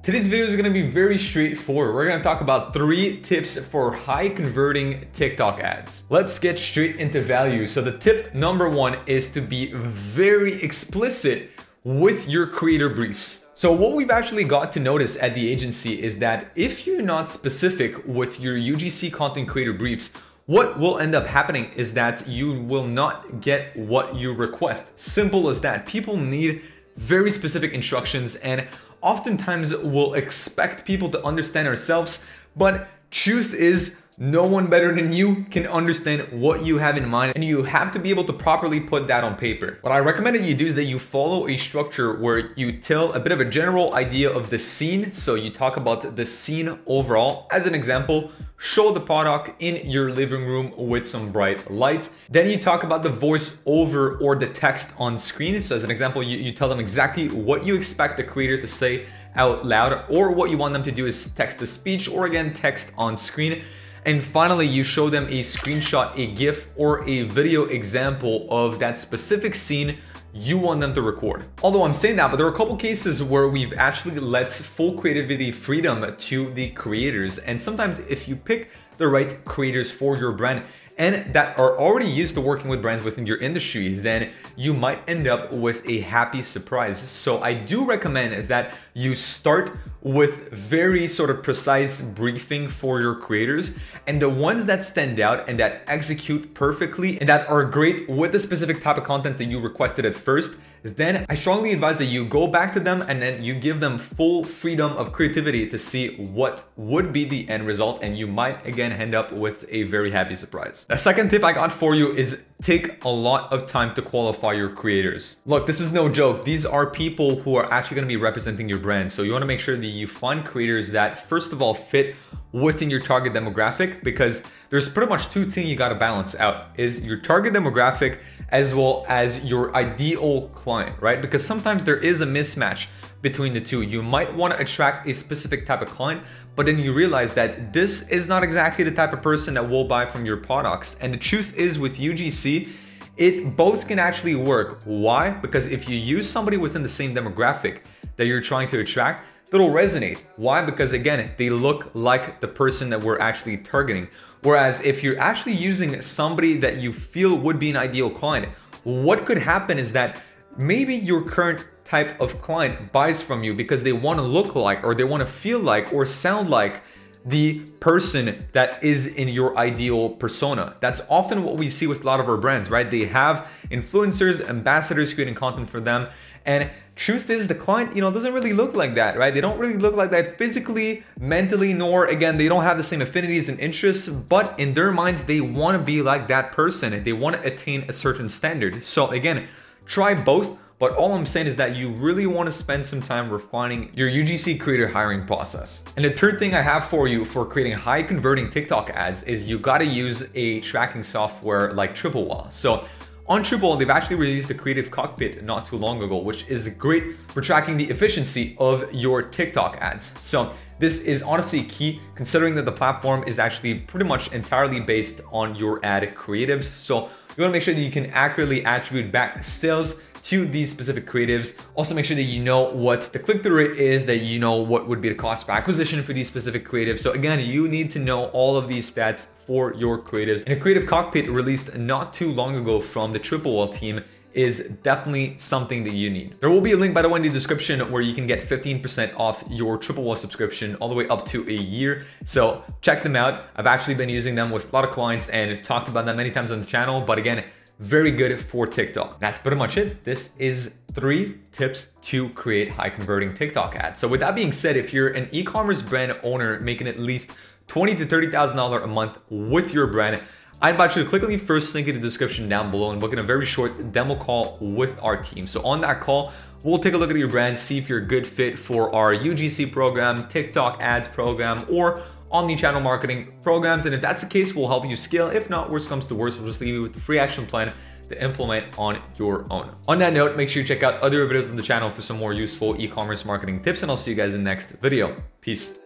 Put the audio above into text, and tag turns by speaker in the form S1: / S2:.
S1: Today's video is going to be very straightforward. We're going to talk about 3 tips for high converting TikTok ads. Let's get straight into value. So the tip number 1 is to be very explicit with your creator briefs. So what we've actually got to notice at the agency is that if you're not specific with your UGC content creator briefs, what will end up happening is that you will not get what you request. Simple as that. People need very specific instructions, and oftentimes we'll expect people to understand ourselves, but truth is no one better than you can understand what you have in mind, and you have to be able to properly put that on paper. What I recommend that you do is that you follow a structure where you tell a bit of a general idea of the scene. So you talk about the scene overall. As an example, show the product in your living room with some bright lights. Then you talk about the voice over or the text on screen. So as an example, you tell them exactly what you expect the creator to say out loud, or what you want them to do is text to speech, or again, text on screen. And finally, you show them a screenshot, a GIF, or a video example of that specific scene you want them to record. Although I'm saying that, but there are a couple cases where we've actually let full creativity freedom to the creators. And sometimes if you pick the right creators for your brand and that are already used to working with brands within your industry, then you might end up with a happy surprise. So I do recommend that you start with very sort of precise briefing for your creators, and the ones that stand out and that execute perfectly and that are great with the specific type of contents that you requested at first, then I strongly advise that you go back to them and then you give them full freedom of creativity to see what would be the end result, and you might again end up with a very happy surprise. The second tip I got for you is take a lot of time to qualify your creators. Look, this is no joke. These are people who are actually going to be representing your brand. So you want to make sure that you find creators that first of all fit within your target demographic, because there's pretty much 2 things you got to balance out, is your target demographic as well as your ideal client, right? Because sometimes there is a mismatch between the two. You might want to attract a specific type of client, but then you realize that this is not exactly the type of person that will buy from your products. And the truth is, with UGC, it both can actually work. Why? Because if you use somebody within the same demographic that you're trying to attract, it'll resonate. Why? Because again, they look like the person that we're actually targeting. Whereas if you're actually using somebody that you feel would be an ideal client, what could happen is that maybe your current type of client buys from you because they want to look like, or they want to feel like, or sound like the person that is in your ideal persona. That's often what we see with a lot of our brands, right? They have influencers, ambassadors creating content for them. And truth is, the client, doesn't really look like that, right? They don't really look like that physically, mentally, nor again, they don't have the same affinities and interests, but in their minds, they want to be like that person. They want to attain a certain standard. So again, try both. But all I'm saying is that you really want to spend some time refining your UGC creator hiring process. And the third thing I have for you for creating high converting TikTok ads is you got to use a tracking software like Triple. So on Triple, they've actually released the Creative Cockpit not too long ago, which is great for tracking the efficiency of your TikTok ads. So this is honestly key, considering that the platform is actually pretty much entirely based on your ad creatives. So you want to make sure that you can accurately attribute back sales to these specific creatives. Also make sure that you know what the click-through rate is, that you know what would be the cost per acquisition for these specific creatives. So again, you need to know all of these stats for your creatives. And a Creative Cockpit released not too long ago from the Triple team is definitely something that you need. There will be a link, by the way, in the description where you can get 15% off your Triple subscription all the way up to a year. So check them out. I've actually been using them with a lot of clients and talked about them many times on the channel, but again, very good for TikTok. That's pretty much it. This is 3 tips to create high converting TikTok ads. So with that being said, if you're an e-commerce brand owner making at least $20,000 to $30,000 a month with your brand, I invite you to click on the first link in the description down below and book in a very short demo call with our team. So on that call, we'll take a look at your brand, see if you're a good fit for our UGC program, TikTok ads program, or omni-channel marketing programs. And if that's the case, we'll help you scale. If not, worst comes to worst, we'll just leave you with the free action plan to implement on your own. On that note, make sure you check out other videos on the channel for some more useful e-commerce marketing tips, and I'll see you guys in the next video. Peace.